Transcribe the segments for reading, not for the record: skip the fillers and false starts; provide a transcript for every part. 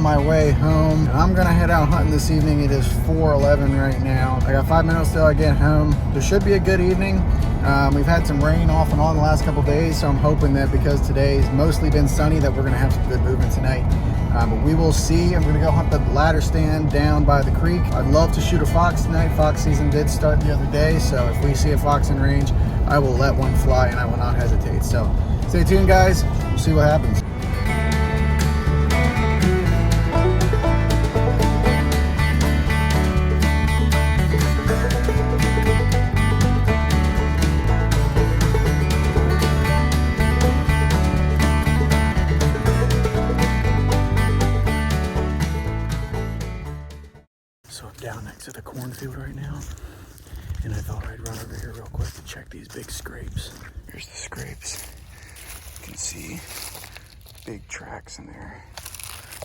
my way home. I'm gonna head out hunting this evening. It is 4:11 right now. I got 5 minutes till I get home. There should be a good evening. We've had some rain off and on the last couple days, so I'm hoping that because today's mostly been sunny that we're gonna have some good movement tonight. But we will see. I'm gonna go hunt the ladder stand down by the creek. I'd love to shoot a fox tonight. Fox season did start the other day, so if we see a fox in range, I will let one fly and I will not hesitate. So stay tuned, guys. We'll see what happens. So I'm down next to the cornfield right now, and I thought I'd run over here real quick to check these big scrapes. Here's the scrapes. You can see big tracks in there.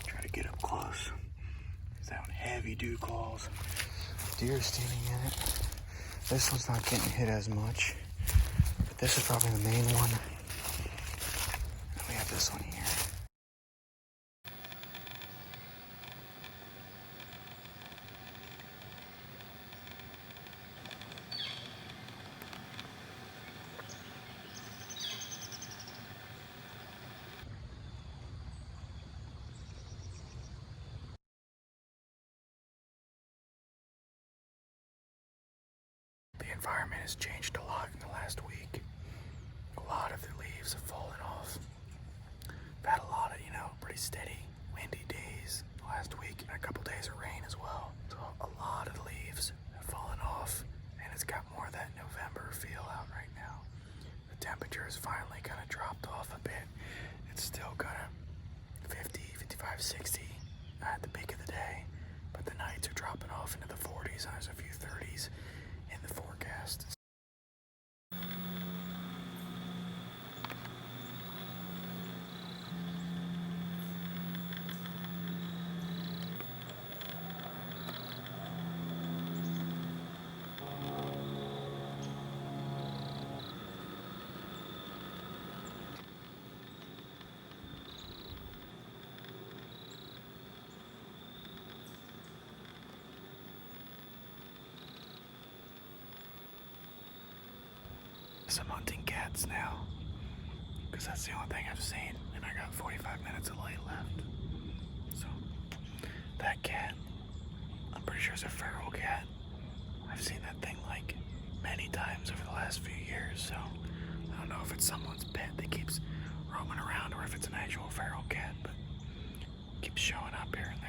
Try to get up close. There's that one, heavy dew claws. Deer standing in it. This one's not getting hit as much, but this is probably the main one. And we have this one here. The environment has changed a lot in the last week. A lot of the leaves have fallen off. We've had a lot of, pretty steady, windy days the last week, and a couple days of rain as well. So a lot of the leaves have fallen off, and it's got more of that November feel out right now. The temperature has finally kind of dropped off a bit. It's still kind of 50, 55, 60 at the peak of the day, but the nights are dropping off into the 40s, and there's a few 30s in the forecast. I'm hunting cats now, because that's the only thing I've seen, and I got 45 minutes of light left. So, that cat, I'm pretty sure it's a feral cat. I've seen that thing like many times over the last few years, so I don't know if it's someone's pet that keeps roaming around or if it's an actual feral cat, but it keeps showing up here and there.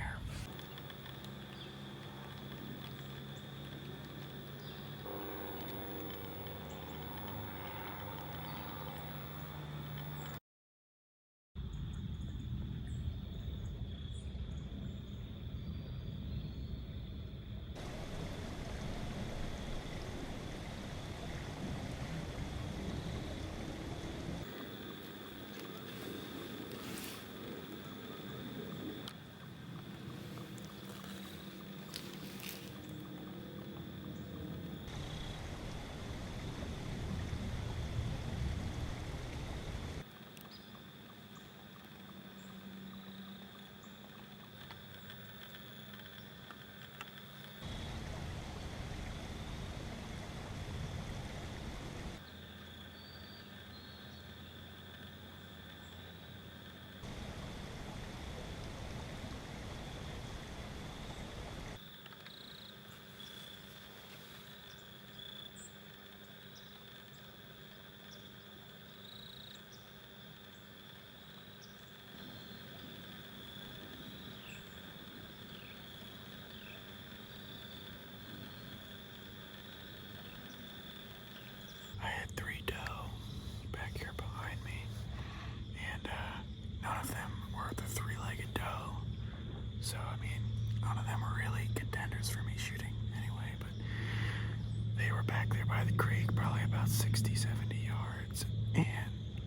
By the creek, probably about 60, 70 yards, and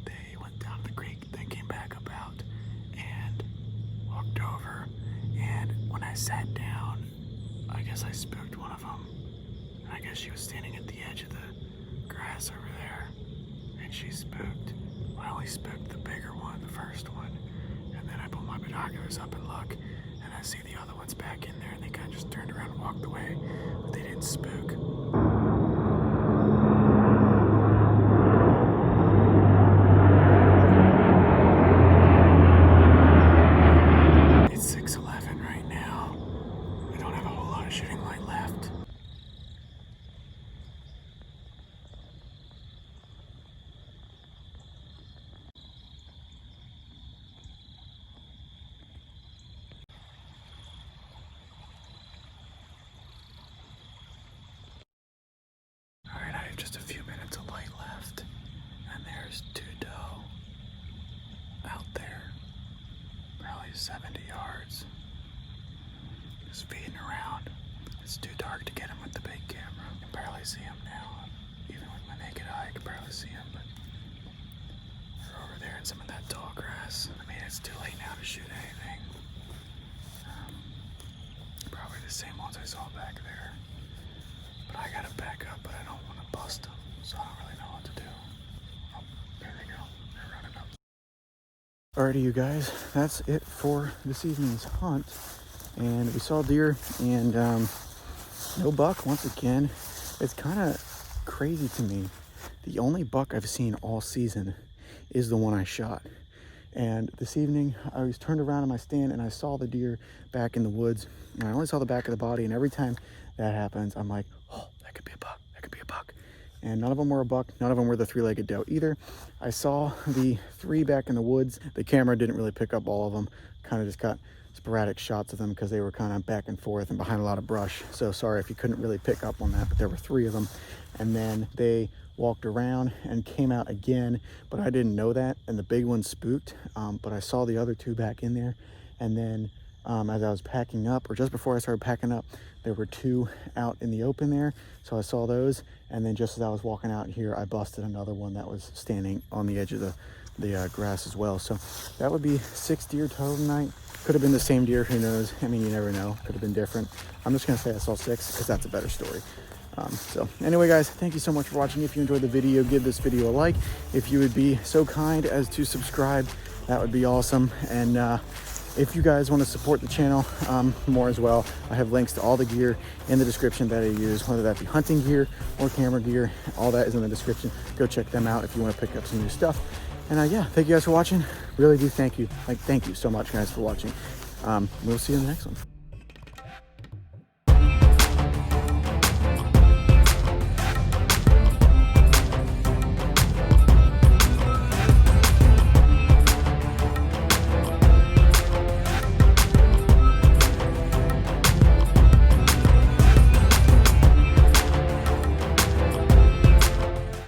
they went down to the creek, then came back up out and walked over, and when I sat down, I guess I spooked one of them. I guess she was standing at the edge of the grass over there, and she spooked. Well, I only spooked the bigger one, the first one, and then I pulled my binoculars up and look, see the other ones back in there, and they kind of just turned around and walked away, but they didn't spook. It's 6:11 right now. I don't have a whole lot of shooting light left. Alright, I have just a few minutes of light left, and there's two doe out there, probably 70 yards, just feeding around. It's too dark to get him with the big camera. I can barely see him now. Even with my naked eye, I can barely see him, but they're over there in some of that tall grass. I mean, it's too late now to shoot anything. Probably the same ones I saw back there. But I gotta back up, but I don't want to bust them, so I don't really know what to do. Oh, there they go. They're running up. Alrighty, you guys, that's it for this evening's hunt. And we saw deer, and no buck once again. It's kind of crazy to me. The only buck I've seen all season is the one I shot. And this evening, I was turned around in my stand, and I saw the deer back in the woods. And I only saw the back of the body, and every time that happens, I'm like, oh, that could be a buck, that could be a buck. And none of them were a buck, none of them were the three-legged doe either. I saw the three back in the woods. The camera didn't really pick up all of them, kind of just got sporadic shots of them because they were kind of back and forth and behind a lot of brush. So sorry if you couldn't really pick up on that, but there were three of them. And then they walked around and came out again, but I didn't know that, and the big one spooked, but I saw the other two back in there. And then as I was packing up, or just before I started packing up, there were two out in the open there, so I saw those. And then just as I was walking out here, I busted another one that was standing on the edge of the grass as well. So that would be 6 deer total tonight. Could have been the same deer, who knows? I mean, you never know. Could have been different. I'm just gonna say I saw 6 because that's a better story. So anyway, guys, thank you so much for watching. If you enjoyed the video, give this video a like. If you would be so kind as to subscribe, that would be awesome. And if you guys want to support the channel more as well, I have links to all the gear in the description that I use, whether that be hunting gear or camera gear. All that is in the description. Go check them out if you want to pick up some new stuff. And yeah, thank you guys for watching. Really do thank you. Thank you so much, guys, for watching. We'll see you in the next one.